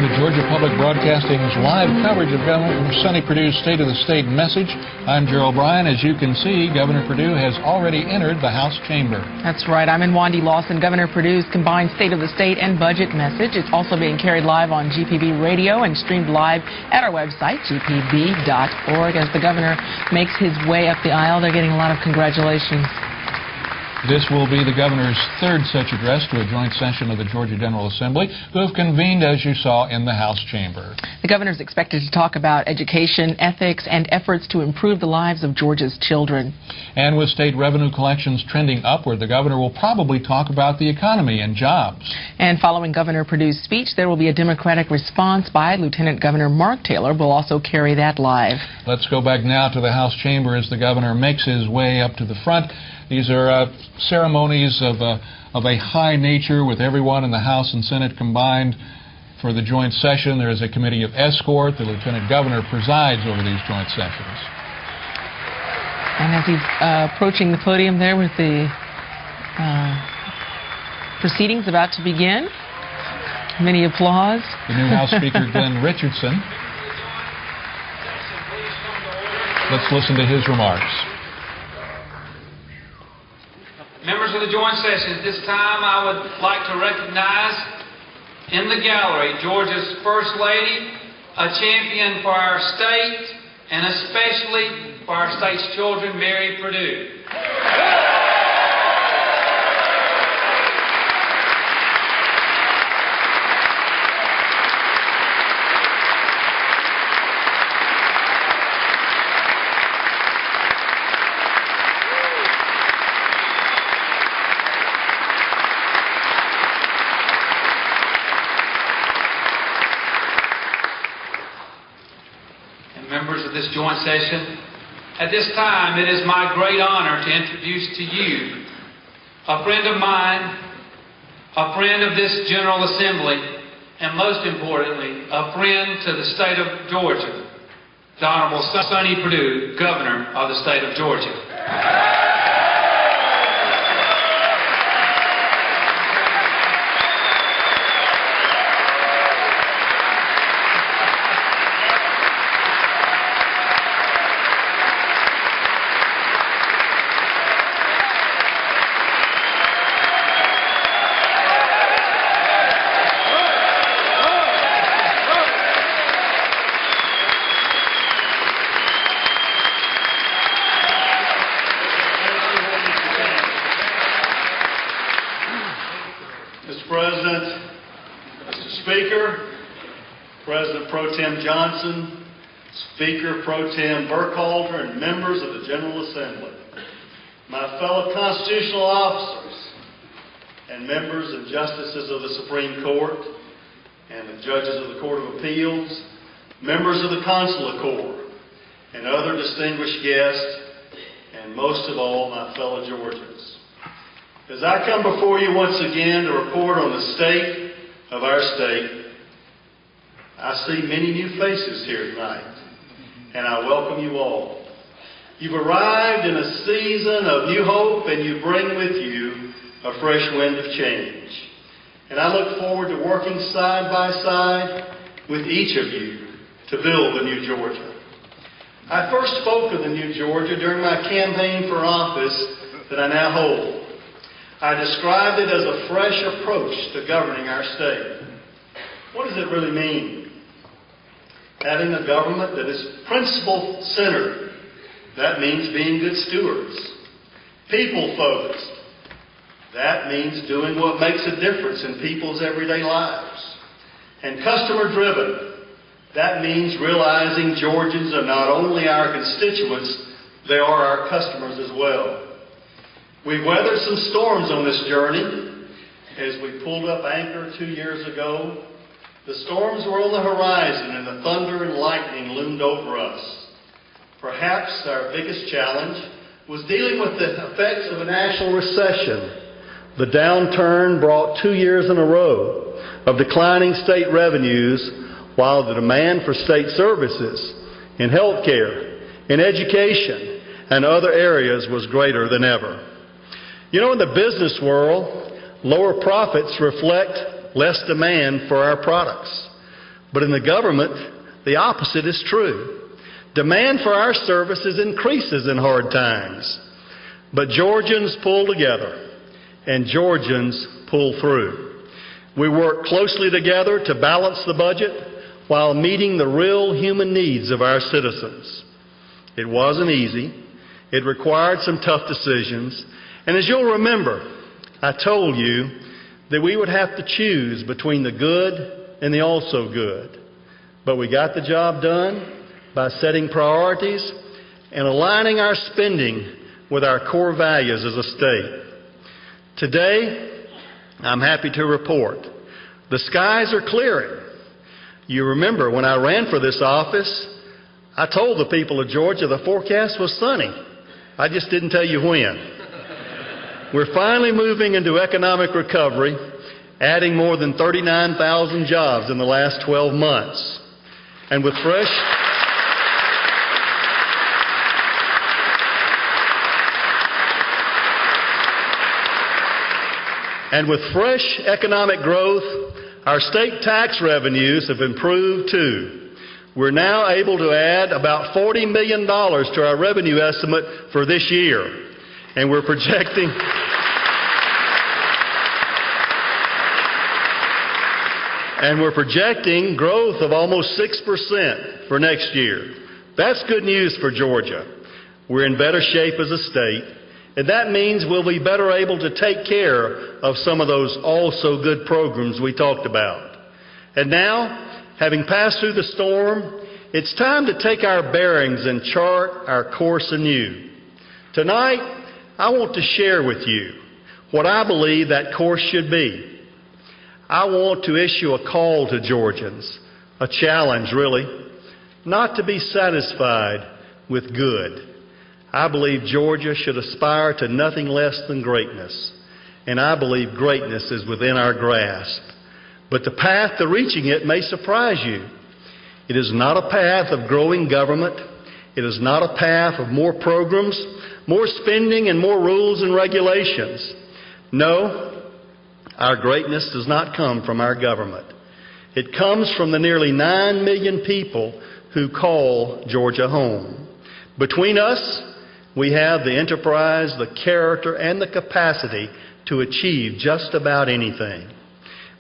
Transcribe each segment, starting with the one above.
to Georgia Public Broadcasting's live coverage of Governor Sonny Purdue's State of the State message. I'm Gerald Bryan. As you can see, Governor Purdue has already entered the House chamber. That's right. I'm in Wandy Lawson. Governor Purdue's combined State of the State and budget message. It's also being carried live on GPB Radio and streamed live at our website, gpb.org. As the governor makes his way up the aisle, they're getting a lot of congratulations. This will be the governor's third such address to a joint session of the Georgia General Assembly, who have convened, as you saw, in the House chamber. The governor is expected to talk about education, ethics, and efforts to improve the lives of Georgia's children. And with state revenue collections trending upward, the governor will probably talk about the economy and jobs. And following Governor Purdue's speech, there will be a Democratic response by Lieutenant Governor Mark Taylor. Will also carry that live. Let's go back now to the House chamber as the governor makes his way up to the front. These are ceremonies of a high nature with everyone in the House and Senate combined for the joint session. There is a committee of escort. The Lieutenant Governor presides over these joint sessions. And as he's approaching the podium there with the proceedings about to begin, many applause. The new House Speaker, Glenn Richardson. Let's listen to his remarks. Members of the joint session, at this time I would like to recognize in the gallery Georgia's First Lady, a champion for our state, and especially for our state's children, Mary Purdue. Members of this joint session, at this time it is my great honor to introduce to you a friend of mine, a friend of this General Assembly, and most importantly, a friend to the state of Georgia, the Honorable Sonny Purdue, Governor of the state of Georgia. Mr. President, Mr. Speaker, President Pro Tem Johnson, Speaker Pro Tem Burkhalter, and members of the General Assembly, my fellow constitutional officers, and members and justices of the Supreme Court, and the judges of the Court of Appeals, members of the Consular Corps, and other distinguished guests, and most of all, my fellow Georgians. As I come before you once again to report on the state of our state, I see many new faces here tonight, and I welcome you all. You've arrived in a season of new hope, and you bring with you a fresh wind of change. And I look forward to working side by side with each of you to build the new Georgia. I first spoke of the new Georgia during my campaign for office that I now hold. I described it as a fresh approach to governing our state. What does it really mean? Having a government that is principle-centered. That means being good stewards. People-focused. That means doing what makes a difference in people's everyday lives. And customer-driven. That means realizing Georgians are not only our constituents, they are our customers as well. We've weathered some storms on this journey. As we pulled up anchor 2 years ago, the storms were on the horizon and the thunder and lightning loomed over us. Perhaps our biggest challenge was dealing with the effects of a national recession. The downturn brought 2 years in a row of declining state revenues, while the demand for state services in health care, in education, and other areas was greater than ever. You know, in the business world, lower profits reflect less demand for our products. But in the government, the opposite is true. Demand for our services increases in hard times. But Georgians pull together, and Georgians pull through. We work closely together to balance the budget while meeting the real human needs of our citizens. It wasn't easy. It required some tough decisions. And as you'll remember, I told you that we would have to choose between the good and the also good. But we got the job done by setting priorities and aligning our spending with our core values as a state. Today, I'm happy to report the skies are clearing. You remember when I ran for this office, I told the people of Georgia the forecast was sunny. I just didn't tell you when. We're finally moving into economic recovery, adding more than 39,000 jobs in the last 12 months. And with fresh economic growth, our state tax revenues have improved too. We're now able to add about $40 million to our revenue estimate for this year. And we're projecting growth of almost 6% for next year. That's good news for Georgia. We're in better shape as a state, and that means we'll be better able to take care of some of those also good programs we talked about. And now, having passed through the storm, it's time to take our bearings and chart our course anew. Tonight, I want to share with you what I believe that course should be. I want to issue a call to Georgians, a challenge really, not to be satisfied with good. I believe Georgia should aspire to nothing less than greatness, and I believe greatness is within our grasp. But the path to reaching it may surprise you. It is not a path of growing government. It is not a path of more programs, more spending, and more rules and regulations. No, our greatness does not come from our government. It comes from the nearly 9 million people who call Georgia home. Between us, we have the enterprise, the character, and the capacity to achieve just about anything.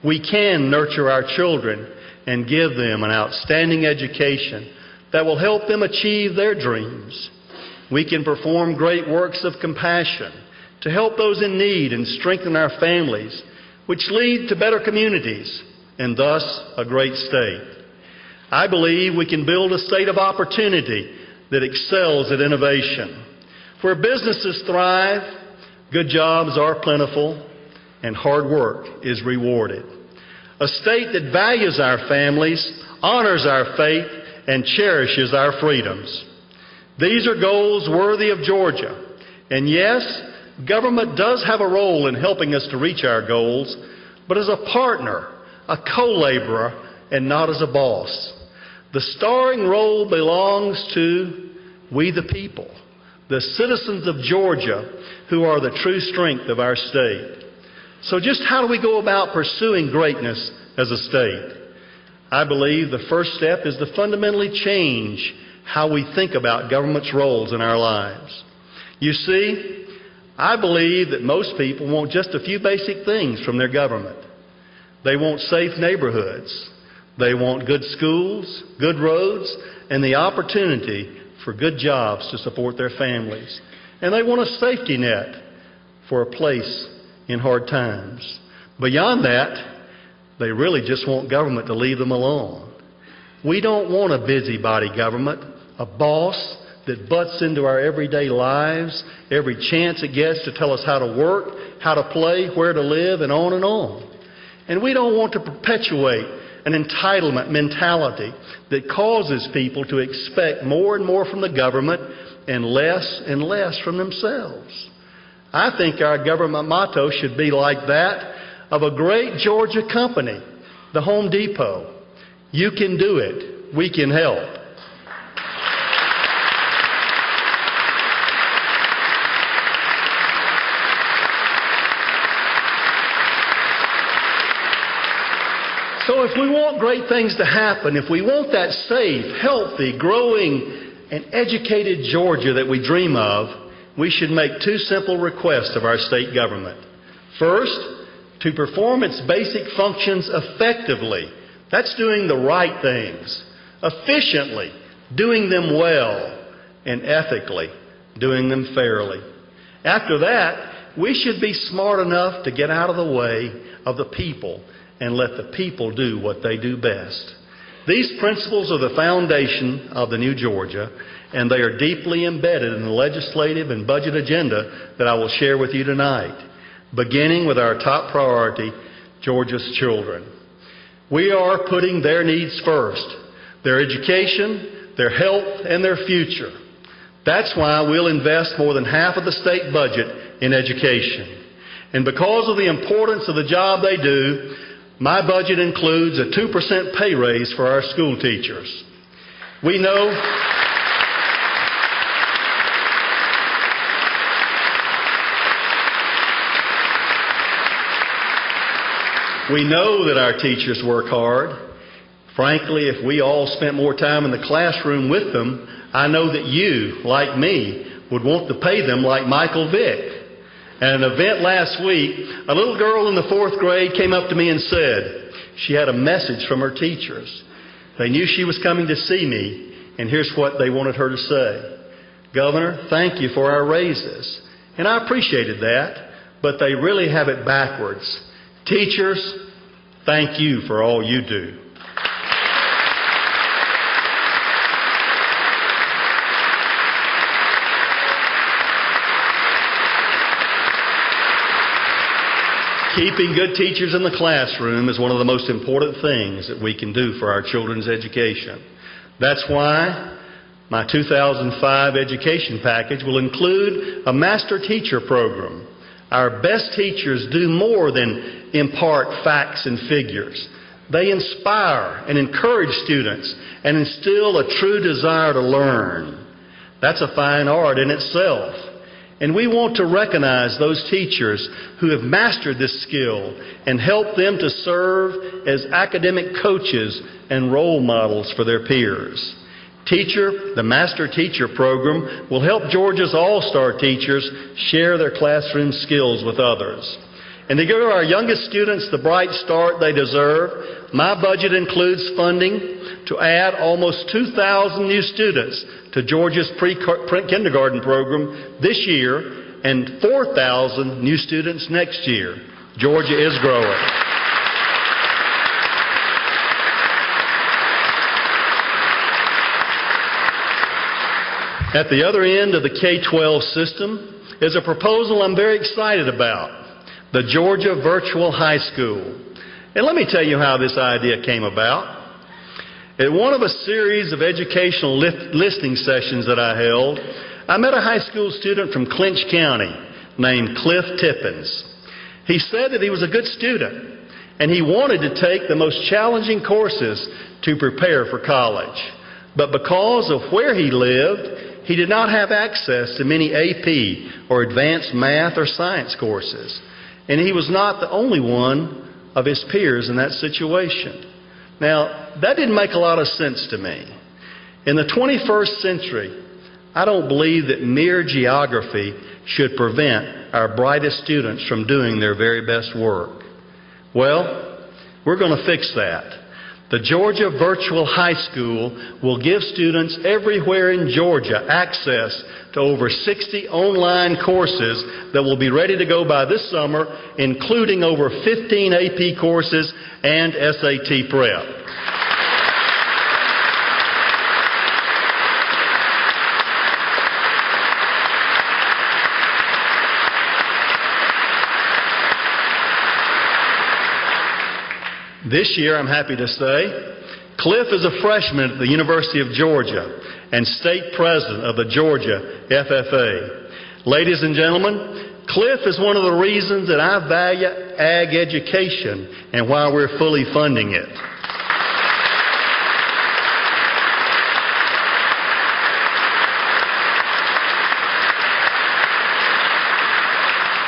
We can nurture our children and give them an outstanding education that will help them achieve their dreams. We can perform great works of compassion to help those in need and strengthen our families, which lead to better communities and thus a great state. I believe we can build a state of opportunity that excels at innovation, where businesses thrive, good jobs are plentiful, and hard work is rewarded. A state that values our families, honors our faith, and cherishes our freedoms. These are goals worthy of Georgia. And yes, government does have a role in helping us to reach our goals, but as a partner, a co-laborer, and not as a boss. The starring role belongs to we the people, the citizens of Georgia, who are the true strength of our state. So just how do we go about pursuing greatness as a state? I believe the first step is to fundamentally change how we think about government's roles in our lives. You see, I believe that most people want just a few basic things from their government. They want safe neighborhoods. They want good schools, good roads, and the opportunity for good jobs to support their families. And they want a safety net for a place in hard times. Beyond that, they really just want government to leave them alone. We don't want a busybody government, a boss that butts into our everyday lives every chance it gets to tell us how to work, how to play, where to live, and on and on. And we don't want to perpetuate an entitlement mentality that causes people to expect more and more from the government and less from themselves. I think our government motto should be like that of a great Georgia company, the Home Depot. You can do it. We can help. So if we want great things to happen, if we want that safe, healthy, growing, and educated Georgia that we dream of, we should make two simple requests of our state government. First, to perform its basic functions effectively. That's doing the right things. Efficiently, doing them well. And ethically, doing them fairly. After that, we should be smart enough to get out of the way of the people and let the people do what they do best. These principles are the foundation of the new Georgia, and they are deeply embedded in the legislative and budget agenda that I will share with you tonight, beginning with our top priority, Georgia's children. We are putting their needs first, their education, their health, and their future. That's why we'll invest more than half of the state budget in education. And because of the importance of the job they do, my budget includes a 2% pay raise for our school teachers. We know that our teachers work hard. Frankly, if we all spent more time in the classroom with them, I know that you, like me, would want to pay them like Michael Vick. At an event last week, a little girl in the 4th grade came up to me and said she had a message from her teachers. They knew she was coming to see me, and here's what they wanted her to say. Governor, thank you for our raises. And I appreciated that, but they really have it backwards. Teachers, thank you for all you do. Keeping good teachers in the classroom is one of the most important things that we can do for our children's education. That's why my 2005 education package will include a master teacher program. Our best teachers do more than impart facts and figures. They inspire and encourage students and instill a true desire to learn. That's a fine art in itself. And we want to recognize those teachers who have mastered this skill and help them to serve as academic coaches and role models for their peers. The Master Teacher Program will help Georgia's all-star teachers share their classroom skills with others. And to give our youngest students the bright start they deserve, my budget includes funding to add almost 2,000 new students to Georgia's pre-kindergarten program this year and 4,000 new students next year. Georgia is growing. At the other end of the K-12 system is a proposal I'm very excited about, the Georgia Virtual High School. And let me tell you how this idea came about. At one of a series of educational listening sessions that I held, I met a high school student from Clinch County named Cliff Tippins. He said that he was a good student and he wanted to take the most challenging courses to prepare for college. But because of where he lived, he did not have access to many AP or advanced math or science courses. And he was not the only one of his peers in that situation. Now, that didn't make a lot of sense to me. In the 21st century, I don't believe that mere geography should prevent our brightest students from doing their very best work. Well, we're going to fix that. The Georgia Virtual High School will give students everywhere in Georgia access to over 60 online courses that will be ready to go by this summer, including over 15 AP courses and SAT prep. This year, I'm happy to say, Cliff is a freshman at the University of Georgia and state president of the Georgia FFA. Ladies and gentlemen, Cliff is one of the reasons that I value ag education and why we're fully funding it.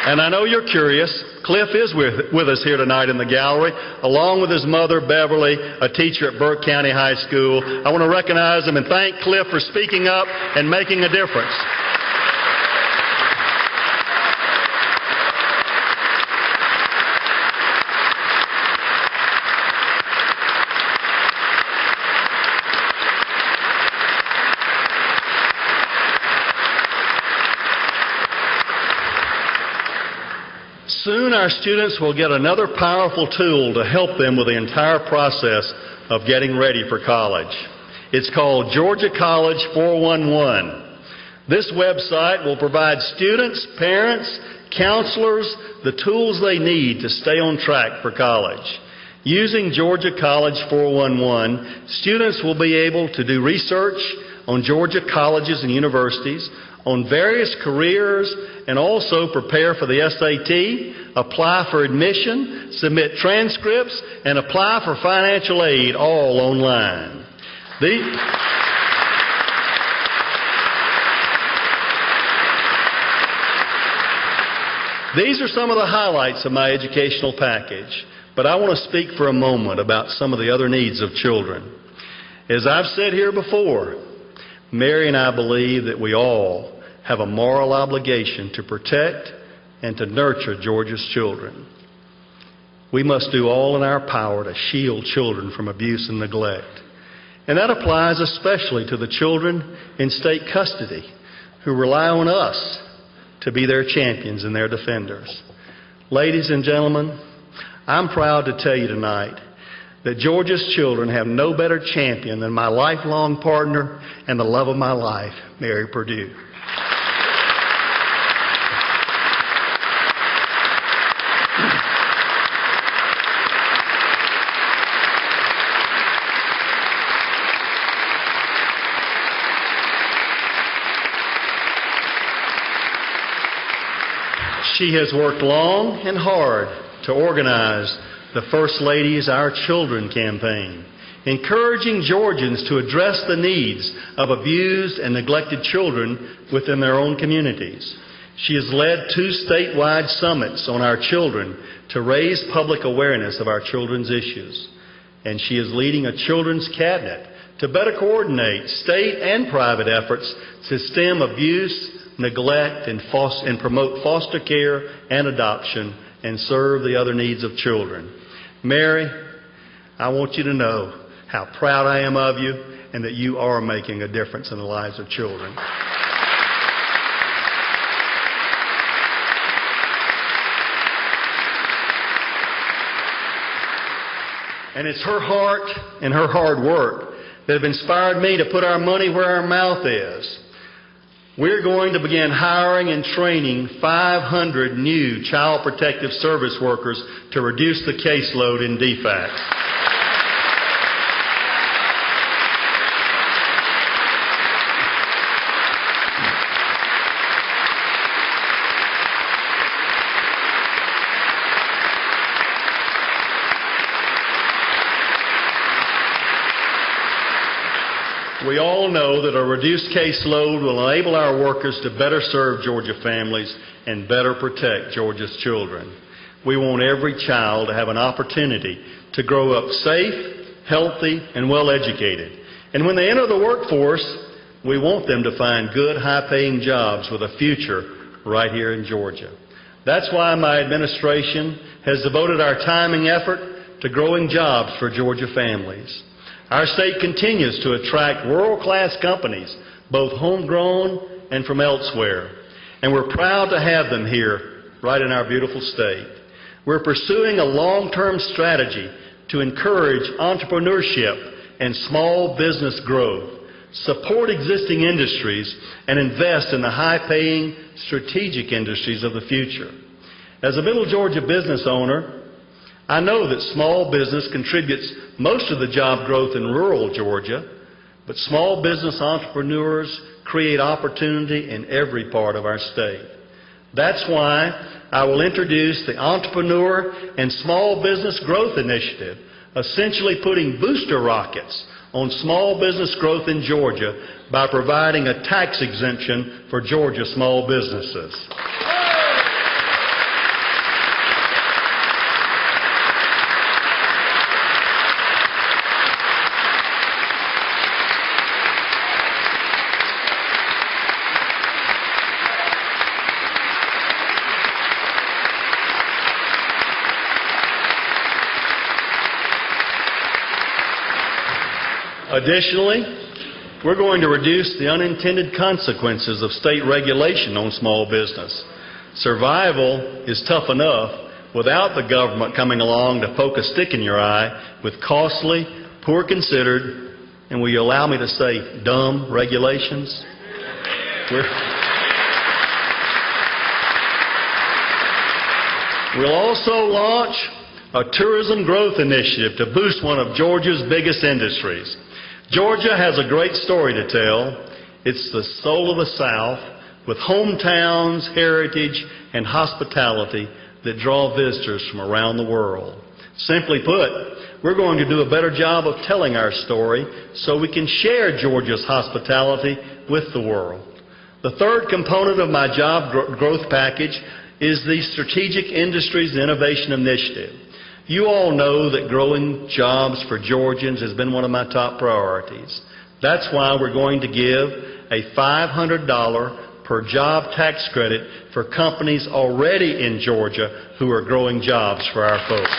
And I know you're curious. Cliff is with us here tonight in the gallery, along with his mother, Beverly, a teacher at Burke County High School. I want to recognize him and thank Cliff for speaking up and making a difference. Soon our students will get another powerful tool to help them with the entire process of getting ready for college. It's called Georgia College 411. This website will provide students, parents, counselors the tools they need to stay on track for college. Using Georgia College 411, students will be able to do research on Georgia colleges and universities, on various careers, and also prepare for the SAT, apply for admission, submit transcripts, and apply for financial aid all online. These are some of the highlights of my educational package, but I want to speak for a moment about some of the other needs of children. As I've said here before, Mary and I believe that we all have a moral obligation to protect and to nurture Georgia's children. We must do all in our power to shield children from abuse and neglect. And that applies especially to the children in state custody who rely on us to be their champions and their defenders. Ladies and gentlemen, I'm proud to tell you tonight that Georgia's children have no better champion than my lifelong partner and the love of my life, Mary Purdue. She has worked long and hard to organize the First Lady's Our Children campaign, encouraging Georgians to address the needs of abused and neglected children within their own communities. She has led 2 statewide summits on our children to raise public awareness of our children's issues. And she is leading a children's cabinet to better coordinate state and private efforts to stem abuse, neglect, and promote foster care and adoption and serve the other needs of children. Mary, I want you to know how proud I am of you and that you are making a difference in the lives of children. And it's her heart and her hard work that have inspired me to put our money where our mouth is. We're going to begin hiring and training 500 new Child Protective Service workers to reduce the caseload in DFACS. We all know that a reduced caseload will enable our workers to better serve Georgia families and better protect Georgia's children. We want every child to have an opportunity to grow up safe, healthy, and well-educated. And when they enter the workforce, we want them to find good, high-paying jobs with a future right here in Georgia. That's why my administration has devoted our time and effort to growing jobs for Georgia families. Our state continues to attract world-class companies, both homegrown and from elsewhere. And we're proud to have them here, right in our beautiful state. We're pursuing a long-term strategy to encourage entrepreneurship and small business growth, support existing industries, and invest in the high-paying strategic industries of the future. As a Middle Georgia business owner, I know that small business contributes most of the job growth in rural Georgia, but small business entrepreneurs create opportunity in every part of our state. That's why I will introduce the Entrepreneur and Small Business Growth Initiative, essentially putting booster rockets on small business growth in Georgia by providing a tax exemption for Georgia small businesses. Additionally, we're going to reduce the unintended consequences of state regulation on small business. Survival is tough enough without the government coming along to poke a stick in your eye with costly, poor considered, and will you allow me to say dumb regulations? We'll also launch a tourism growth initiative to boost one of Georgia's biggest industries. Georgia has a great story to tell. It's the soul of the South, with hometowns, heritage, and hospitality that draw visitors from around the world. Simply put, we're going to do a better job of telling our story so we can share Georgia's hospitality with the world. The third component of my job growth package is the Strategic Industries and Innovation Initiative. You all know that growing jobs for Georgians has been one of my top priorities. That's why we're going to give a $500 per job tax credit for companies already in Georgia who are growing jobs for our folks.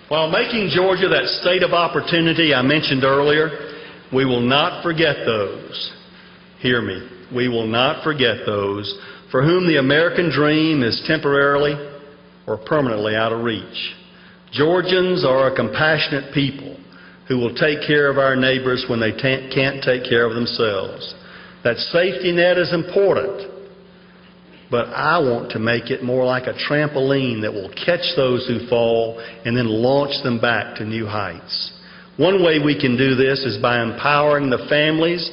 While making Georgia that state of opportunity I mentioned earlier, we will not forget those, hear me, we will not forget those for whom the American dream is temporarily or permanently out of reach. Georgians are a compassionate people who will take care of our neighbors when they can't take care of themselves. That safety net is important, but I want to make it more like a trampoline that will catch those who fall and then launch them back to new heights. One way we can do this is by empowering the families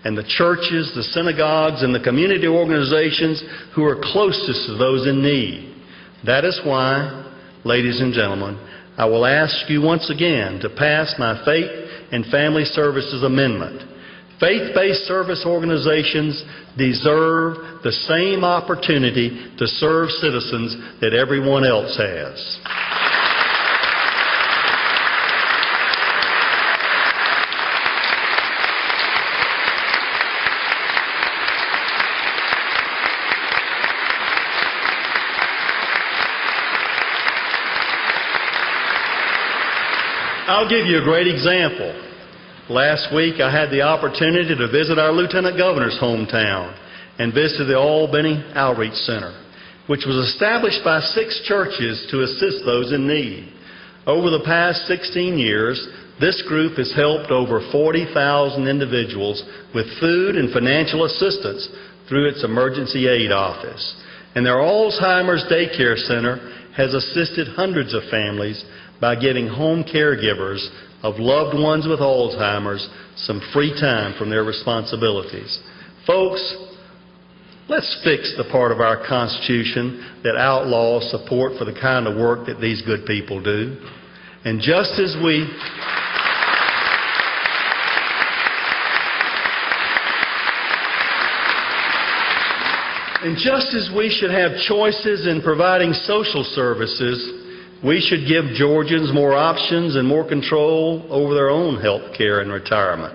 and the churches, the synagogues, and the community organizations who are closest to those in need. That is why, ladies and gentlemen, I will ask you once again to pass my Faith and Family Services Amendment. Faith-based service organizations deserve the same opportunity to serve citizens that everyone else has. I'll give you a great example. Last week I had the opportunity to visit our Lieutenant Governor's hometown and visit the Albany Outreach Center, which was established by 6 churches to assist those in need. Over the past 16 years, this group has helped over 40,000 individuals with food and financial assistance through its emergency aid office. And their Alzheimer's Daycare Center has assisted hundreds of families by giving home caregivers of loved ones with Alzheimer's some free time from their responsibilities. Folks, let's fix the part of our Constitution that outlaws support for the kind of work that these good people do. And just as we should have choices in providing social services, we should give Georgians more options and more control over their own health care and retirement.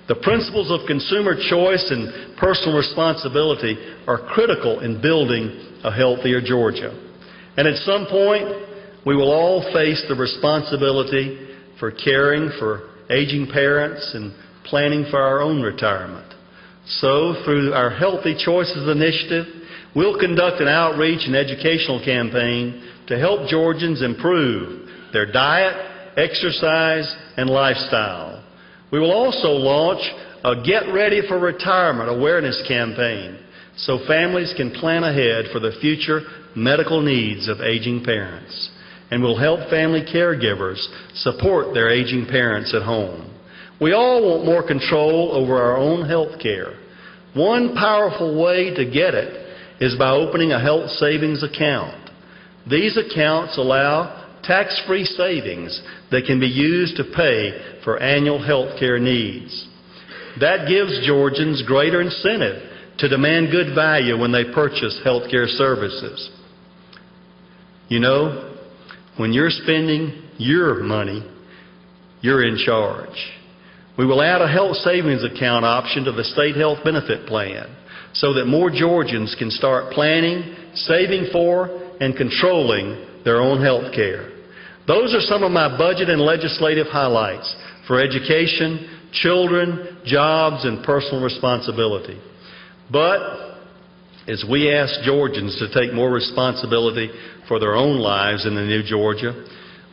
The principles of consumer choice and personal responsibility are critical in building a healthier Georgia. And at some point, we will all face the responsibility for caring for aging parents and planning for our own retirement. So, through our Healthy Choices initiative, we'll conduct an outreach and educational campaign to help Georgians improve their diet, exercise, and lifestyle. We will also launch a Get Ready for Retirement awareness campaign so families can plan ahead for the future medical needs of aging parents. And we'll help family caregivers support their aging parents at home. We all want more control over our own health care. One powerful way to get it is by opening a health savings account. These accounts allow tax-free savings that can be used to pay for annual health care needs. That gives Georgians greater incentive to demand good value when they purchase health care services. You know, When you're spending your money, you're in charge. We will add a health savings account option to the state health benefit plan so that more Georgians can start planning, saving for, and controlling their own health care. Those are some of my budget and legislative highlights for education, children, jobs, and personal responsibility. But as we ask Georgians to take more responsibility for their own lives in the new Georgia,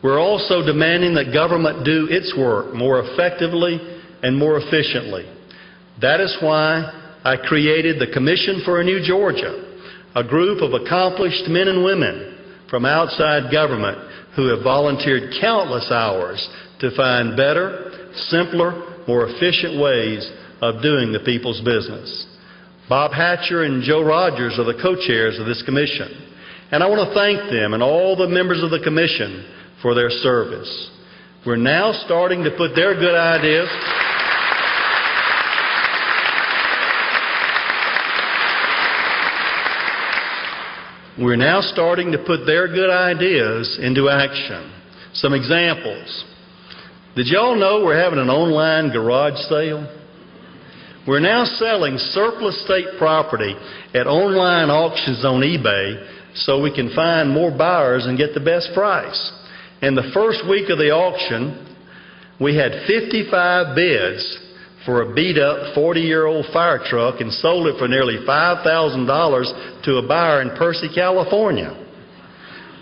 we're also demanding that government do its work more effectively and more efficiently. That is why I created the Commission for a New Georgia, a group of accomplished men and women from outside government who have volunteered countless hours to find better, simpler, more efficient ways of doing the people's business. Bob Hatcher and Joe Rogers are the co-chairs of this commission, and I want to thank them and all the members of the commission for their service. We're now starting to put their good ideas into action. Some examples. Did y'all know we're having an online garage sale? We're now selling surplus state property at online auctions on eBay so we can find more buyers and get the best price. In the first week of the auction, we had 55 bids for a beat-up 40-year-old fire truck and sold it for nearly $5,000 to a buyer in Percy, California.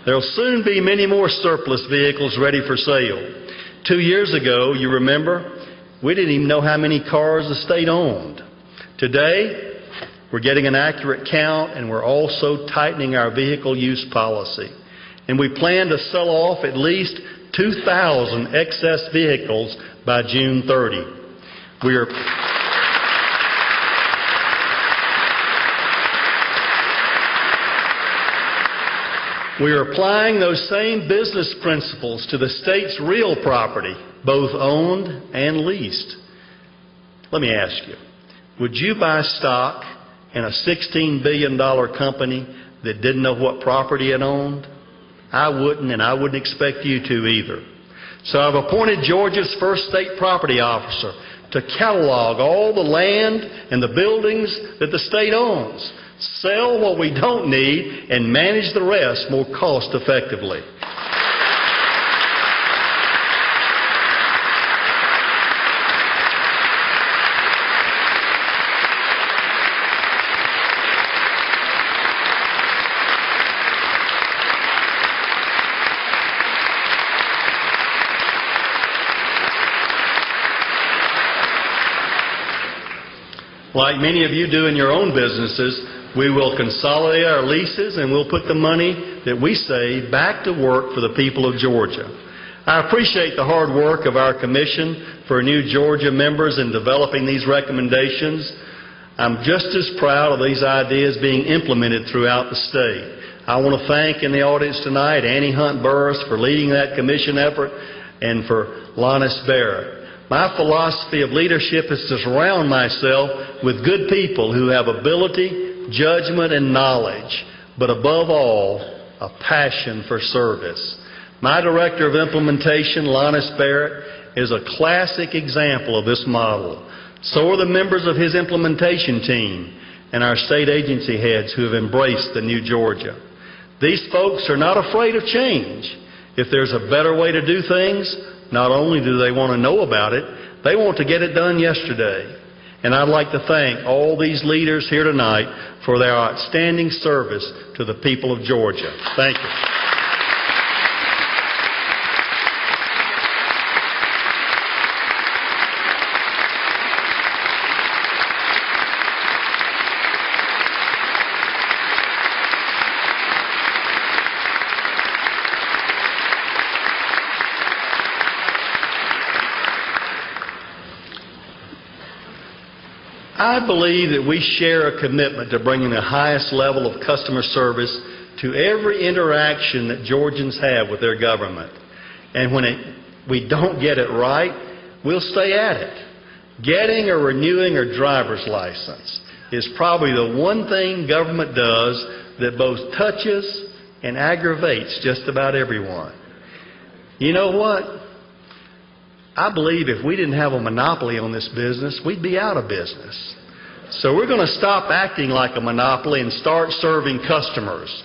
There'll soon be many more surplus vehicles ready for sale. 2 years ago, you remember, we didn't even know how many cars the state owned. Today, we're getting an accurate count, and we're also tightening our vehicle use policy. And we plan to sell off at least 2,000 excess vehicles by June 30. We are applying those same business principles to the state's real property, both owned and leased. Let me ask you, would you buy stock in a $16 billion company that didn't know what property it owned? I wouldn't, and I wouldn't expect you to either. So I've appointed Georgia's first state property officer to catalog all the land and the buildings that the state owns, sell what we don't need, and manage the rest more cost effectively. Like many of you do in your own businesses, we will consolidate our leases and we'll put the money that we save back to work for the people of Georgia. I appreciate the hard work of our Commission for New Georgia members in developing these recommendations. I'm just as proud of these ideas being implemented throughout the state. I want to thank in the audience tonight Annie Hunt Burris for leading that Commission effort and for Lannis Barrett. My philosophy of leadership is to surround myself with good people who have ability, judgment, and knowledge, but above all, a passion for service. My Director of Implementation, Lannis Barrett, is a classic example of this model. So are the members of his implementation team and our state agency heads who have embraced the new Georgia. These folks are not afraid of change. If there's a better way to do things, not only do they want to know about it, they want to get it done yesterday. And I'd like to thank all these leaders here tonight for their outstanding service to the people of Georgia. Thank you. I believe that we share a commitment to bringing the highest level of customer service to every interaction that Georgians have with their government. And when we don't get it right, we'll stay at it. Getting or renewing a driver's license is probably the one thing government does that both touches and aggravates just about everyone. You know what? I believe if we didn't have a monopoly on this business, we'd be out of business. So we're going to stop acting like a monopoly and start serving customers.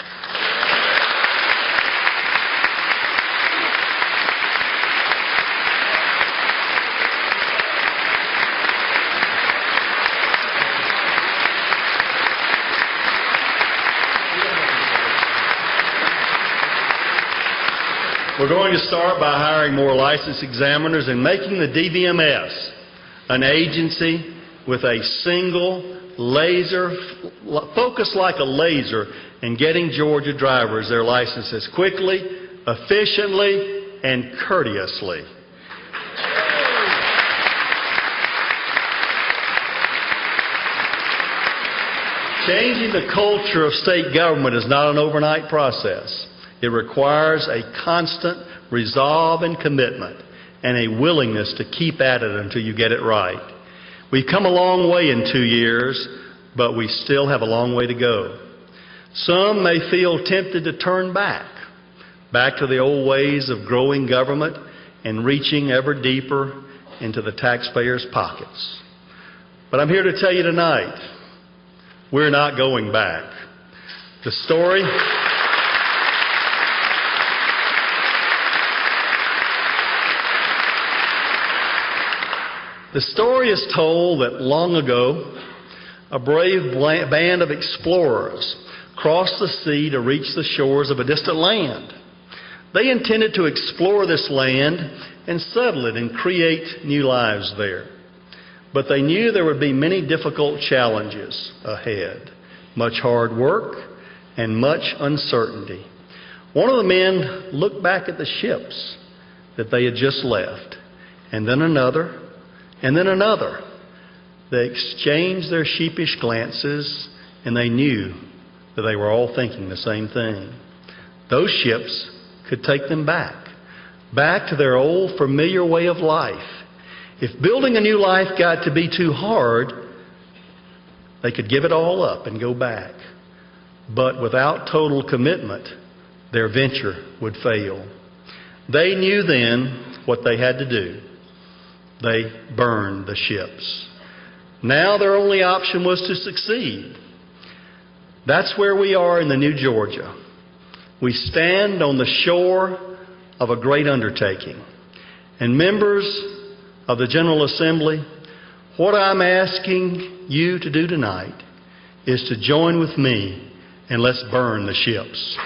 We're going to start by hiring more licensed examiners and making the DVMS an agency with a single laser, focus like a laser, in getting Georgia drivers their licenses quickly, efficiently, and courteously. Changing the culture of state government is not an overnight process. It requires a constant resolve and commitment and a willingness to keep at it until you get it right. We've come a long way in 2 years, but we still have a long way to go. Some may feel tempted to turn back to the old ways of growing government and reaching ever deeper into the taxpayers' pockets. But I'm here to tell you tonight, we're not going back. The story is told that long ago, a brave band of explorers crossed the sea to reach the shores of a distant land. They intended to explore this land and settle it and create new lives there. But they knew there would be many difficult challenges ahead, much hard work and much uncertainty. One of the men looked back at the ships that they had just left, and then another, and then another. They exchanged their sheepish glances, and they knew that they were all thinking the same thing. Those ships could take them back to their old familiar way of life. If building a new life got to be too hard, they could give it all up and go back. But without total commitment, their venture would fail. They knew then what they had to do. They burned the ships. Now their only option was to succeed. That's where we are in the new Georgia. We stand on the shore of a great undertaking. And members of the General Assembly, what I'm asking you to do tonight is to join with me and let's burn the ships.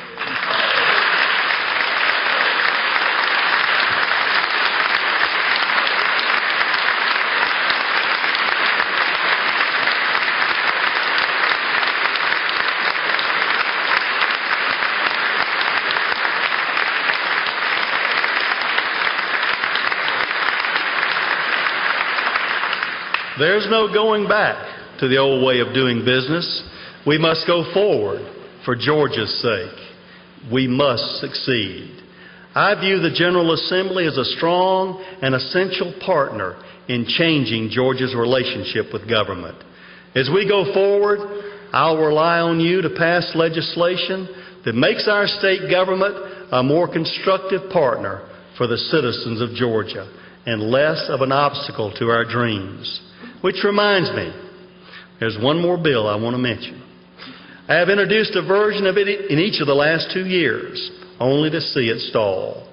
There's no going back to the old way of doing business. We must go forward for Georgia's sake. We must succeed. I view the General Assembly as a strong and essential partner in changing Georgia's relationship with government. As we go forward, I'll rely on you to pass legislation that makes our state government a more constructive partner for the citizens of Georgia and less of an obstacle to our dreams. Which reminds me, there's one more bill I want to mention. I have introduced a version of it in each of the last 2 years, only to see it stall.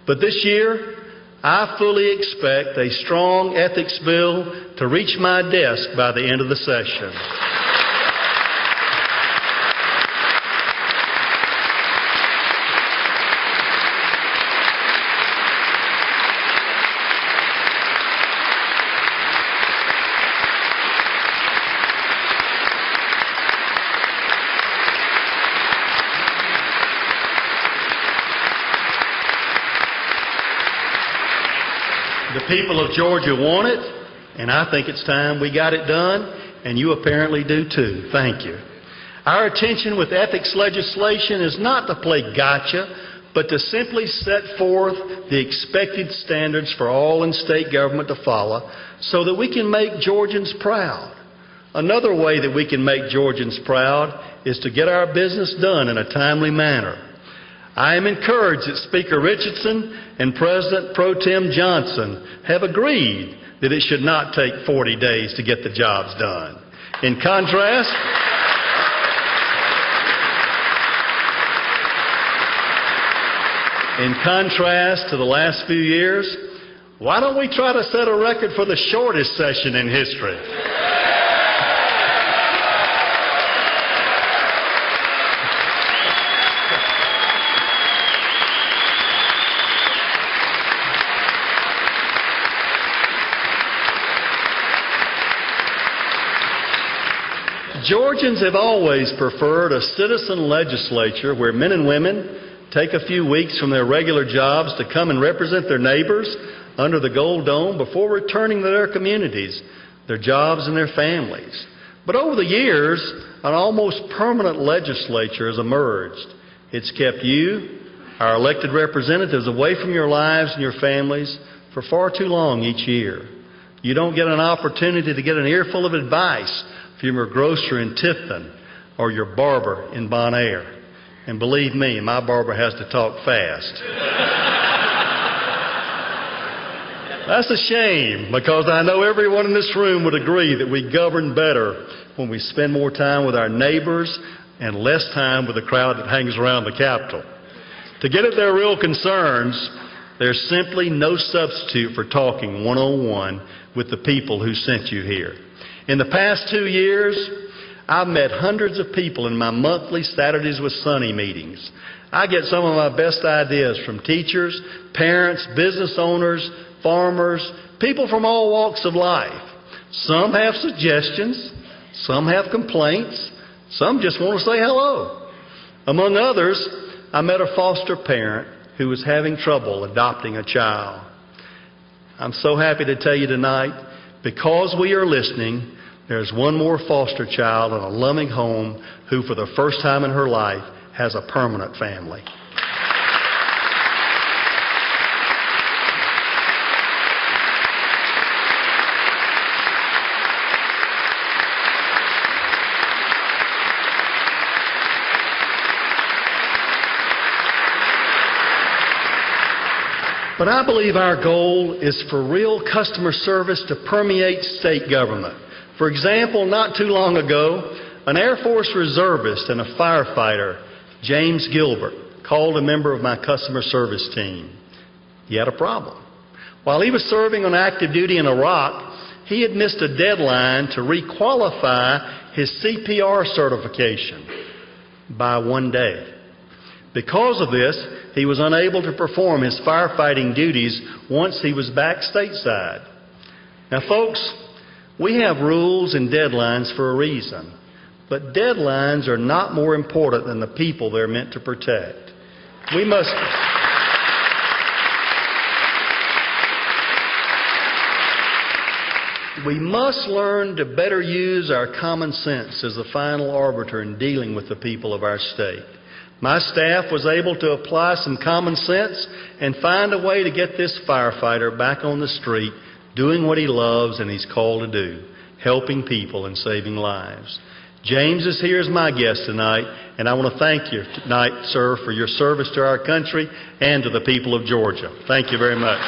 But this year, I fully expect a strong ethics bill to reach my desk by the end of the session. The people of Georgia want it, and I think it's time we got it done, and you apparently do too. Thank you. Our attention with ethics legislation is not to play gotcha, but to simply set forth the expected standards for all in state government to follow so that we can make Georgians proud. Another way that we can make Georgians proud is to get our business done in a timely manner. I am encouraged that Speaker Richardson and President Pro Tem Johnson have agreed that it should not take 40 days to get the jobs done. In contrast, to the last few years, why don't we try to set a record for the shortest session in history? Georgians have always preferred a citizen legislature where men and women take a few weeks from their regular jobs to come and represent their neighbors under the Gold Dome before returning to their communities, their jobs, and their families. But over the years, an almost permanent legislature has emerged. It's kept you, our elected representatives, away from your lives and your families for far too long each year. You don't get an opportunity to get an earful of advice from your grocer in Tifton or your barber in Bonaire. And believe me, my barber has to talk fast. That's a shame, because I know everyone in this room would agree that we govern better when we spend more time with our neighbors and less time with the crowd that hangs around the Capitol. To get at their real concerns, there's simply no substitute for talking one-on-one with the people who sent you here. In the past 2 years, I've met hundreds of people in my monthly Saturdays with Sonny meetings. I get some of my best ideas from teachers, parents, business owners, farmers, people from all walks of life. Some have suggestions, some have complaints, some just want to say hello. Among others, I met a foster parent who was having trouble adopting a child. I'm so happy to tell you tonight, because we are listening, there's one more foster child in a loving home who, for the first time in her life, has a permanent family. But I believe our goal is for real customer service to permeate state government. For example, not too long ago, an Air Force reservist and a firefighter, James Gilbert, called a member of my customer service team. He had a problem. While he was serving on active duty in Iraq, he had missed a deadline to requalify his CPR certification by 1 day. Because of this, he was unable to perform his firefighting duties once he was back stateside. Now, folks, we have rules and deadlines for a reason, but deadlines are not more important than the people they're meant to protect. We must learn to better use our common sense as the final arbiter in dealing with the people of our state. My staff was able to apply some common sense and find a way to get this firefighter back on the street doing what he loves and he's called to do, helping people and saving lives. James is here as my guest tonight, and I want to thank you tonight, sir, for your service to our country and to the people of Georgia. Thank you very much.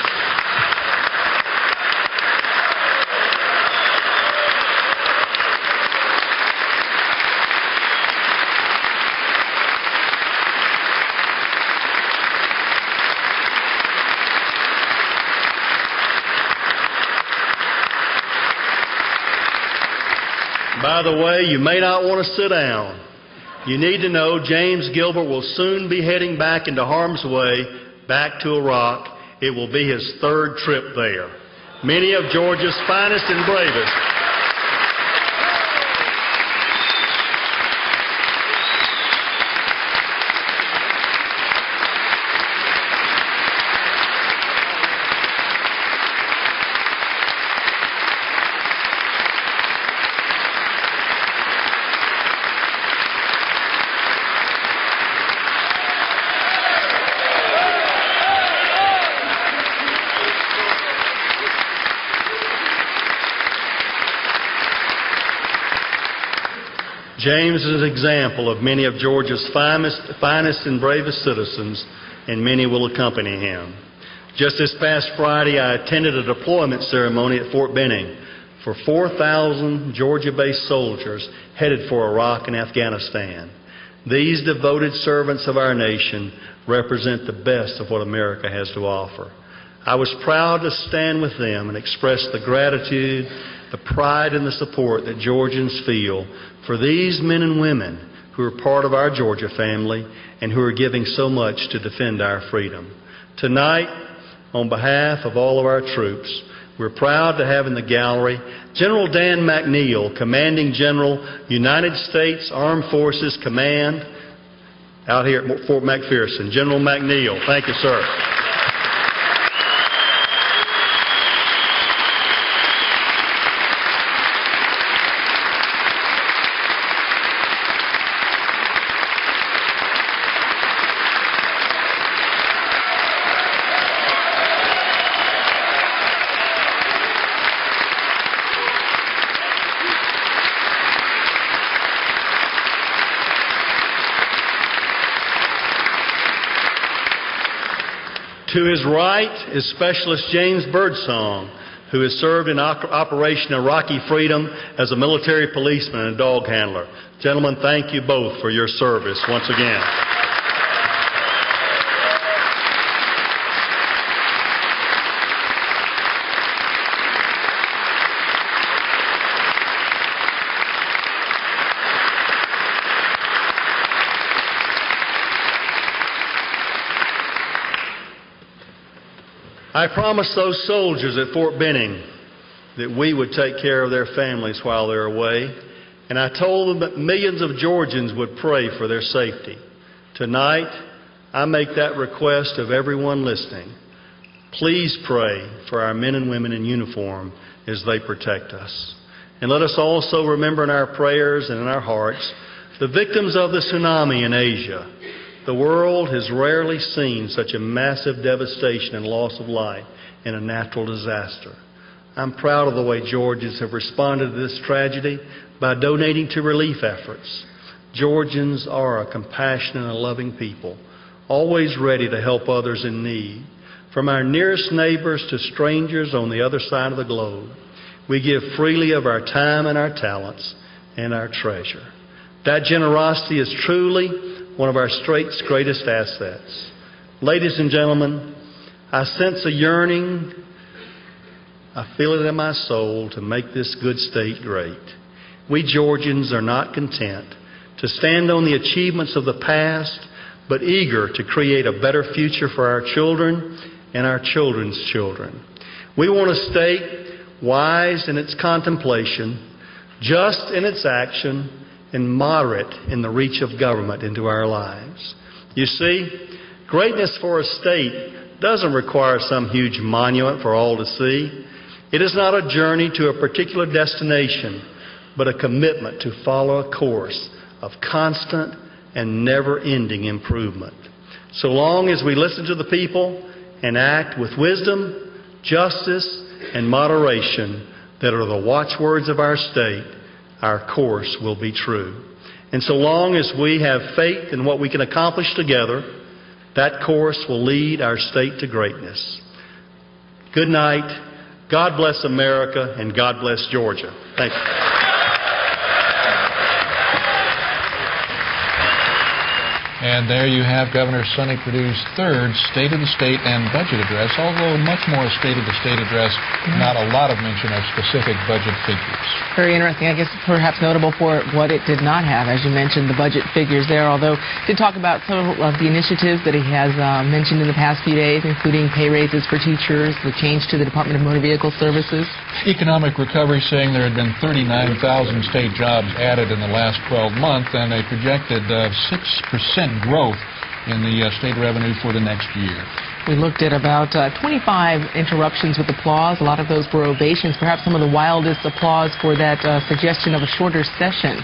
By the way, you may not want to sit down. You need to know James Gilbert will soon be heading back into harm's way, back to Iraq. It will be his 3rd trip there. Many of Georgia's finest and bravest. James is an example of many of Georgia's finest and bravest citizens, and many will accompany him. Just this past Friday, I attended a deployment ceremony at Fort Benning for 4,000 Georgia-based soldiers headed for Iraq and Afghanistan. These devoted servants of our nation represent the best of what America has to offer. I was proud to stand with them and express the gratitude, the pride, and the support that Georgians feel for these men and women who are part of our Georgia family and who are giving so much to defend our freedom. Tonight, on behalf of all of our troops, we're proud to have in the gallery General Dan McNeill, Commanding General, United States Armed Forces Command, out here at Fort McPherson. General McNeill, thank you, sir. To his right is Specialist James Birdsong, who has served in Operation Iraqi Freedom as a military policeman and dog handler. Gentlemen, thank you both for your service once again. I promised those soldiers at Fort Benning that we would take care of their families while they're away, and I told them that millions of Georgians would pray for their safety. Tonight, I make that request of everyone listening. Please pray for our men and women in uniform as they protect us. And let us also remember in our prayers and in our hearts the victims of the tsunami in Asia. The world has rarely seen such a massive devastation and loss of life in a natural disaster. I'm proud of the way Georgians have responded to this tragedy by donating to relief efforts. Georgians are a compassionate and loving people, always ready to help others in need. From our nearest neighbors to strangers on the other side of the globe, we give freely of our time and our talents and our treasure. That generosity is truly one of our state's greatest assets. Ladies and gentlemen, I sense a yearning, I feel it in my soul, to make this good state great. We Georgians are not content to stand on the achievements of the past, but eager to create a better future for our children and our children's children. We want a state wise in its contemplation, just in its action, and moderate in the reach of government into our lives. You see, greatness for a state doesn't require some huge monument for all to see. It is not a journey to a particular destination, but a commitment to follow a course of constant and never-ending improvement. So long as we listen to the people and act with wisdom, justice, and moderation that are the watchwords of our state, our course will be true. And so long as we have faith in what we can accomplish together, that course will lead our state to greatness. Good night. God bless America, and God bless Georgia. Thank you. And there you have Governor Sonny Purdue's third State of the State and budget address, although much more a State of the State address, not a lot of mention of specific budget figures. Very interesting. I guess perhaps notable for what it did not have, as you mentioned, the budget figures there, although did talk about some of the initiatives that he has mentioned in the past few days, including pay raises for teachers, the change to the Department of Motor Vehicle Services. Economic recovery saying there had been 39,000 state jobs added in the last 12 months and a projected 6% growth in the state revenue for the next year. We looked at about 25 interruptions with applause. A lot of those were ovations, perhaps some of the wildest applause for that suggestion of a shorter session.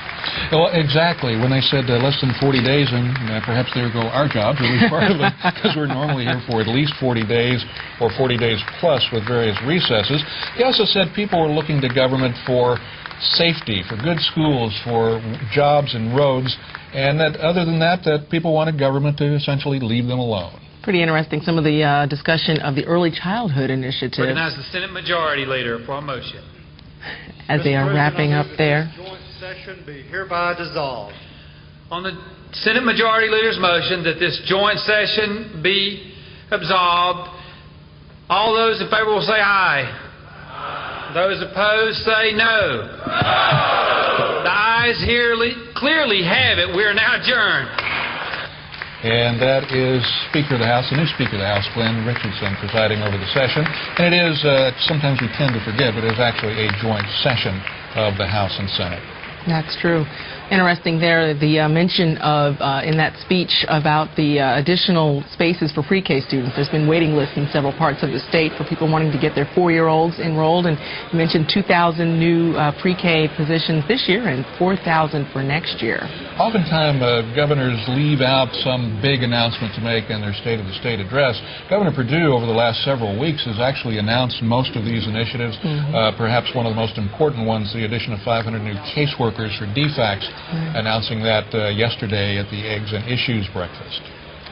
Well, exactly. When they said less than 40 days, and perhaps there go our jobs, at least part of them, because we're normally here for at least 40 days or 40 days plus with various recesses. He also said people were looking to government for safety, for good schools, for jobs and roads, and that other than that, that people wanted government to essentially leave them alone. Pretty interesting, some of the discussion of the early childhood initiative. Recognize the Senate Majority Leader for a motion. As they are wrapping up there. Joint session be hereby dissolved. On the Senate Majority Leader's motion that this joint session be absolved, all those in favor will say aye. Those opposed say no. The ayes here clearly have it. We are now adjourned. And that is Speaker of the House, the new Speaker of the House, Glenn Richardson, presiding over the session. And it is, sometimes we tend to forget, but it is actually a joint session of the House and Senate. That's true. Interesting there, the mention of, in that speech about the additional spaces for pre-K students. There's been waiting lists in several parts of the state for people wanting to get their 4-year-olds enrolled, and you mentioned 2,000 new pre-K positions this year and 4,000 for next year. Oftentimes, governors leave out some big announcement to make in their State of the State address. Governor Purdue, over the last several weeks, has actually announced most of these initiatives. Perhaps one of the most important ones, the addition of 500 new caseworkers for DFACS, announcing that yesterday at the Eggs and Issues breakfast.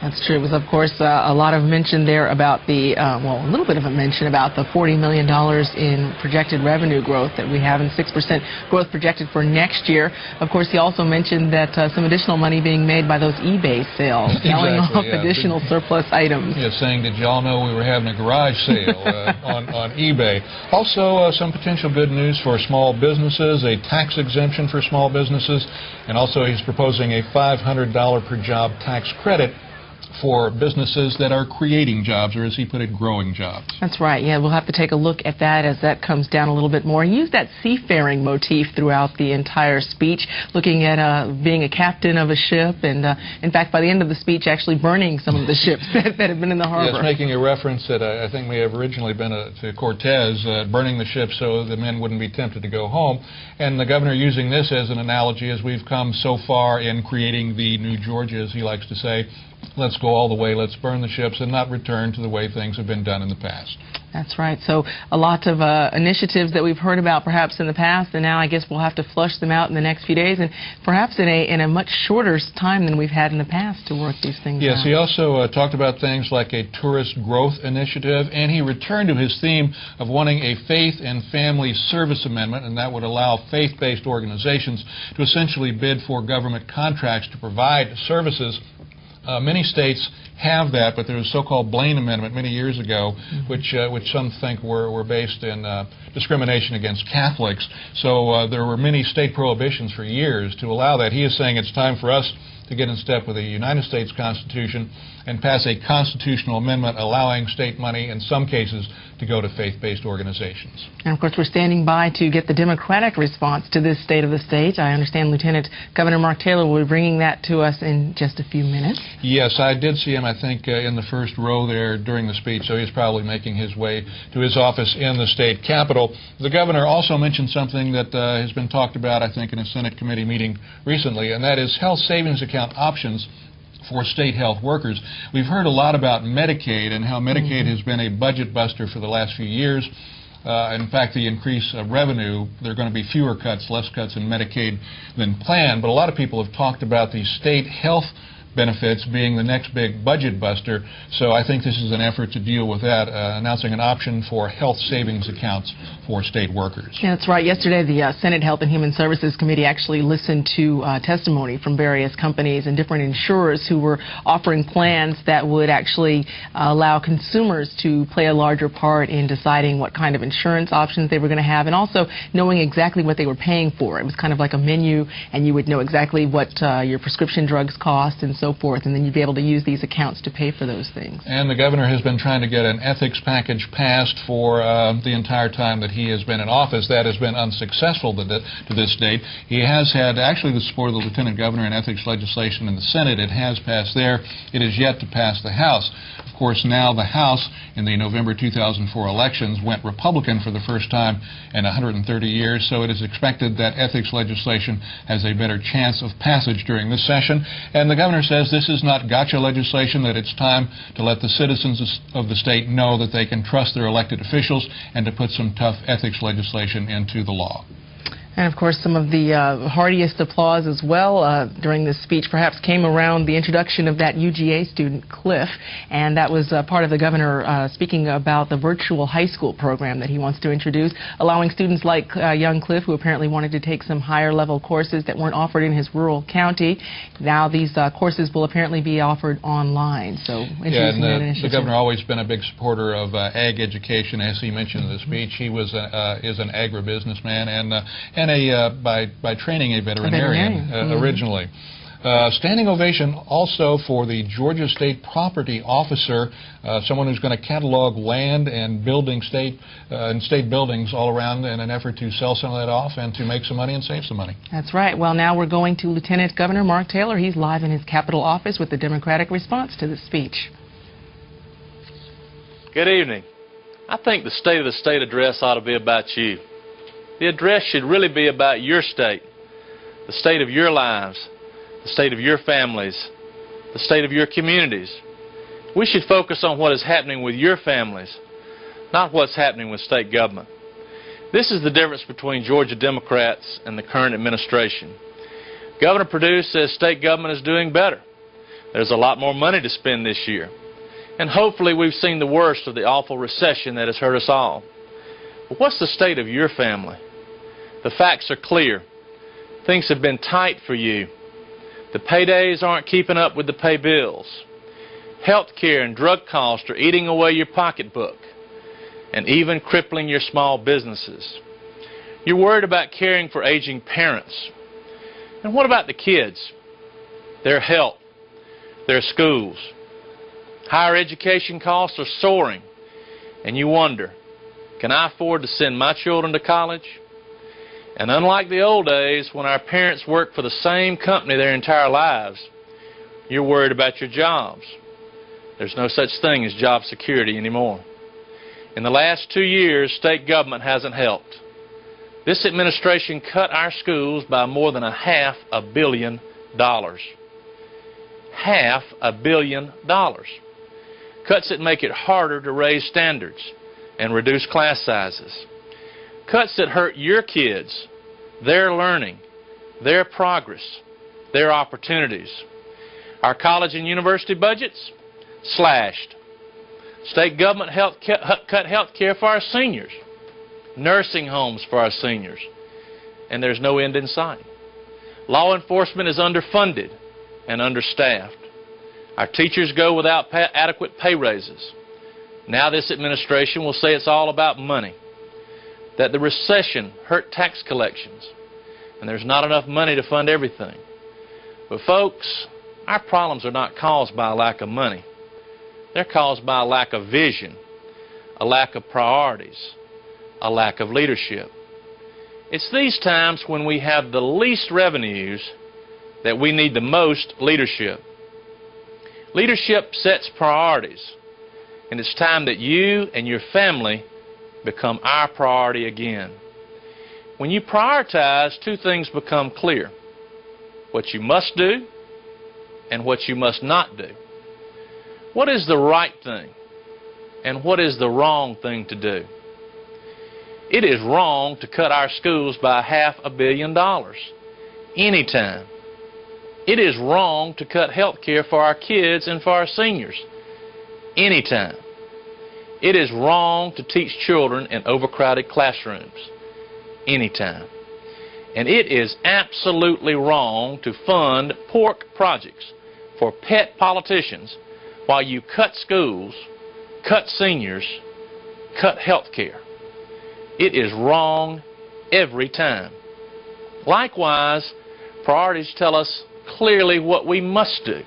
That's true. It was, of course, a lot of mention there about the, well, a little bit of a mention about the $40 million in projected revenue growth that we have and 6% growth projected for next year. Of course, he also mentioned that some additional money being made by those eBay sales, selling off additional surplus items. Yeah, saying, did y'all know we were having a garage sale on eBay? Also, some potential good news for small businesses, a tax exemption for small businesses, and also he's proposing a $500 per job tax credit for businesses that are creating jobs, or as he put it, growing jobs. That's right. Yeah, we'll have to take a look at that as that comes down a little bit more. He used that seafaring motif throughout the entire speech, looking at being a captain of a ship, and in fact, by the end of the speech, actually burning some of the ships that have been in the harbor. Yes, making a reference that I think may have originally been to Cortez, burning the ship so the men wouldn't be tempted to go home. And the governor using this as an analogy as we've come so far in creating the New Georgia, as he likes to say. Let's go all the way, let's burn the ships and not return to the way things have been done in the past. That's right. So a lot of initiatives that we've heard about perhaps in the past, and now I guess we'll have to flush them out in the next few days, and perhaps in a much shorter time than we've had in the past to work these things out. Yes, he also talked about things like a tourist growth initiative, and he returned to his theme of wanting a faith and family service amendment, and that would allow faith-based organizations to essentially bid for government contracts to provide services. Many states have that, but there was a so-called Blaine Amendment many years ago, which some think were based in discrimination against Catholics. So there were many state prohibitions for years to allow that. He is saying it's time for us to get in step with the United States Constitution and pass a constitutional amendment allowing state money, in some cases, to go to faith-based organizations. And, of course, we're standing by to get the Democratic response to this State of the State. I understand Lieutenant Governor Mark Taylor will be bringing that to us in just a few minutes. Yes, I did see him, I think, in the first row there during the speech, so he's probably making his way to his office in the state capitol. The governor also mentioned something that has been talked about, I think, in a Senate committee meeting recently, and that is health savings account options for state health workers. We've heard a lot about Medicaid and how Medicaid has been a budget buster for the last few years. In fact, the increase of revenue, there are going to be fewer cuts, less cuts in Medicaid than planned. But a lot of people have talked about the state health benefits being the next big budget buster. So I think this is an effort to deal with that, announcing an option for health savings accounts for state workers. Yeah, that's right. Yesterday, the Senate Health and Human Services Committee actually listened to testimony from various companies and different insurers who were offering plans that would actually allow consumers to play a larger part in deciding what kind of insurance options they were going to have, and also knowing exactly what they were paying for. It was kind of like a menu, and you would know exactly what your prescription drugs cost and so so forth, and then you'd be able to use these accounts to pay for those things. And the governor has been trying to get an ethics package passed for the entire time that he has been in office. That has been unsuccessful to this date. He has had actually the support of the lieutenant governor in ethics legislation in the Senate. It has passed there. It is yet to pass the House. Of course, now the House in the November 2004 elections went Republican for the first time in 130 years, so it is expected that ethics legislation has a better chance of passage during this session. And the governor says this is not gotcha legislation, that it's time to let the citizens of the state know that they can trust their elected officials and to put some tough ethics legislation into the law. And, of course, some of the heartiest applause as well during this speech perhaps came around the introduction of that UGA student, Cliff, and that was part of the governor speaking about the virtual high school program that he wants to introduce, allowing students like young Cliff, who apparently wanted to take some higher-level courses that weren't offered in his rural county. Now these courses will apparently be offered online. So, yeah, and the governor always been a big supporter of ag education, as he mentioned in the speech. He was is an agribusinessman and by training a veterinarian, originally. Standing ovation also for the Georgia State Property Officer, someone who's going to catalog land and state buildings all around in an effort to sell some of that off and to make some money and save some money. That's right. Well, now we're going to Lieutenant Governor Mark Taylor. He's live in his Capitol office with the Democratic response to the speech. Good evening. I think the State of the State address ought to be about you. The address should really be about your state, the state of your lives, the state of your families, the state of your communities. We should focus on what is happening with your families, not what's happening with state government. This is the difference between Georgia Democrats and the current administration. Governor Purdue says state government is doing better. There's a lot more money to spend this year. And hopefully we've seen the worst of the awful recession that has hurt us all. But what's the state of your family? The facts are clear. Things have been tight for you. The paydays aren't keeping up with the pay bills. Health care and drug costs are eating away your pocketbook and even crippling your small businesses. You're worried about caring for aging parents. And what about the kids? Their health, their schools. Higher education costs are soaring, and you wonder, can I afford to send my children to college? And unlike the old days when our parents worked for the same company their entire lives, you're worried about your jobs. There's no such thing as job security anymore. In the last 2 years, state government hasn't helped. This administration cut our schools by more than $500 million. $500 million. Cuts that make it harder to raise standards and reduce class sizes. Cuts that hurt your kids, their learning, their progress, their opportunities. Our college and university budgets? Slashed. State government cut health care for our seniors, nursing homes for our seniors, and there's no end in sight. Law enforcement is underfunded and understaffed. Our teachers go without adequate pay raises. Now this administration will say it's all about money, that the recession hurt tax collections, and there's not enough money to fund everything. But folks, our problems are not caused by a lack of money. They're caused by a lack of vision, a lack of priorities, a lack of leadership. It's these times when we have the least revenues that we need the most leadership. Leadership sets priorities, and it's time that you and your family become our priority again. When you prioritize, two things become clear: what you must do and what you must not do. What is the right thing and what is the wrong thing to do? It is wrong to cut our schools by $500 million anytime. It is wrong to cut health care for our kids and for our seniors anytime. It is wrong to teach children in overcrowded classrooms anytime. And it is absolutely wrong to fund pork projects for pet politicians while you cut schools, cut seniors, cut health care. It is wrong every time. Likewise, priorities tell us clearly what we must do.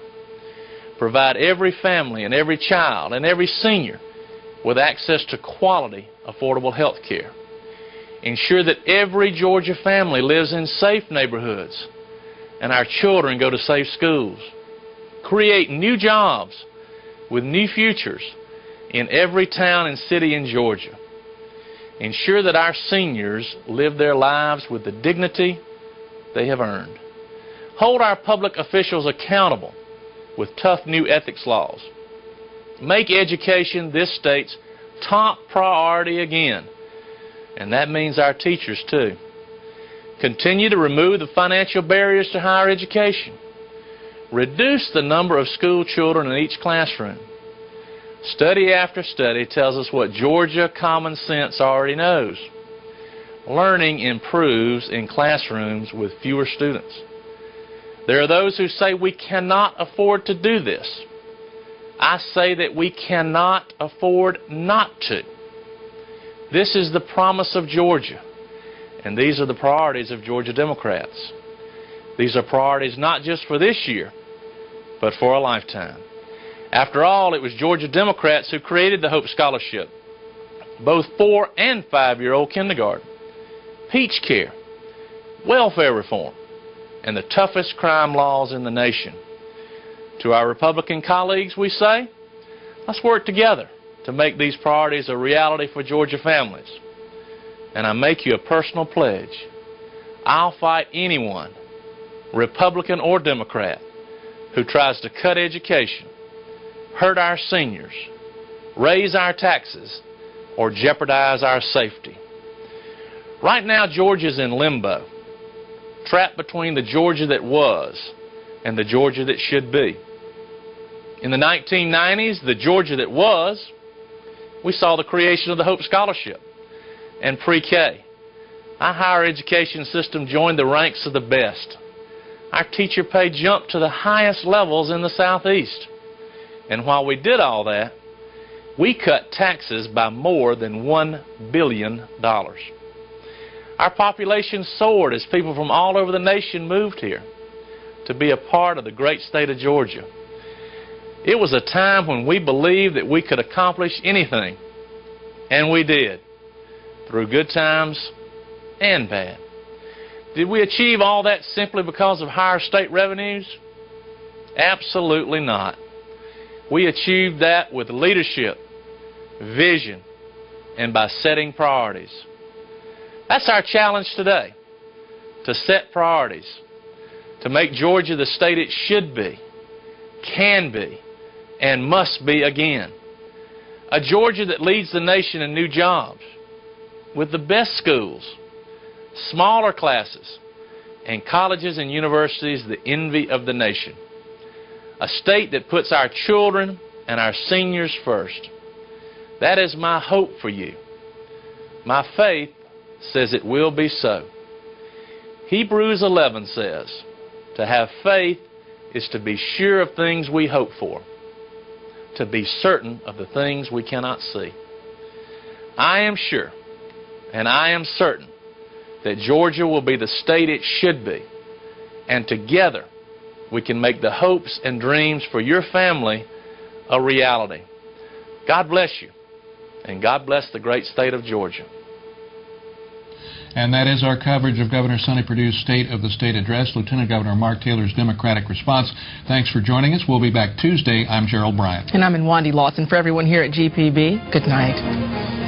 provide every family and every child and every senior with access to quality, affordable health care. Ensure that every Georgia family lives in safe neighborhoods and our children go to safe schools. Create new jobs with new futures in every town and city in Georgia. Ensure that our seniors live their lives with the dignity they have earned. Hold our public officials accountable with tough new ethics laws. Make education this state's top priority again, and that means our teachers too. Continue to remove the financial barriers to higher education. Reduce the number of school children in each classroom. Study after study tells us what Georgia common sense already knows. Learning improves in classrooms with fewer students. There are those who say we cannot afford to do this. I say that we cannot afford not to. This is the promise of Georgia, and these are the priorities of Georgia Democrats. These are priorities not just for this year, but for a lifetime. After all, it was Georgia Democrats who created the Hope Scholarship, both 4- and 5-year-old kindergarten, peach care, welfare reform, and the toughest crime laws in the nation. To our Republican colleagues, we say, let's work together to make these priorities a reality for Georgia families. And I make you a personal pledge. I'll fight anyone, Republican or Democrat, who tries to cut education, hurt our seniors, raise our taxes, or jeopardize our safety. Right now, Georgia's in limbo, trapped between the Georgia that was and the Georgia that should be. In the 1990s, the Georgia that was, we saw the creation of the Hope Scholarship and pre-K. Our higher education system joined the ranks of the best. Our teacher pay jumped to the highest levels in the Southeast. And while we did all that, we cut taxes by more than $1 billion. Our population soared as people from all over the nation moved here to be a part of the great state of Georgia. It was a time when we believed that we could accomplish anything, and we did, through good times and bad. Did we achieve all that simply because of higher state revenues? Absolutely not. We achieved that with leadership, vision, and by setting priorities. That's our challenge today, to set priorities, to make Georgia the state it should be, can be, and must be again. A Georgia that leads the nation in new jobs, with the best schools, smaller classes, and colleges and universities the envy of the nation. A state that puts our children and our seniors first. That is my hope for you. My faith says it will be so. Hebrews 11 says, to have faith is to be sure of things we hope for, to be certain of the things we cannot see. I am sure, and I am certain, that Georgia will be the state it should be, and together we can make the hopes and dreams for your family a reality. God bless you, and God bless the great state of Georgia. And that is our coverage of Governor Sonny Perdue's State of the State Address, Lieutenant Governor Mark Taylor's Democratic response. Thanks for joining us. We'll be back Tuesday. I'm Gerald Bryant. And I'm Wandy Lawson. For everyone here at GPB, good night.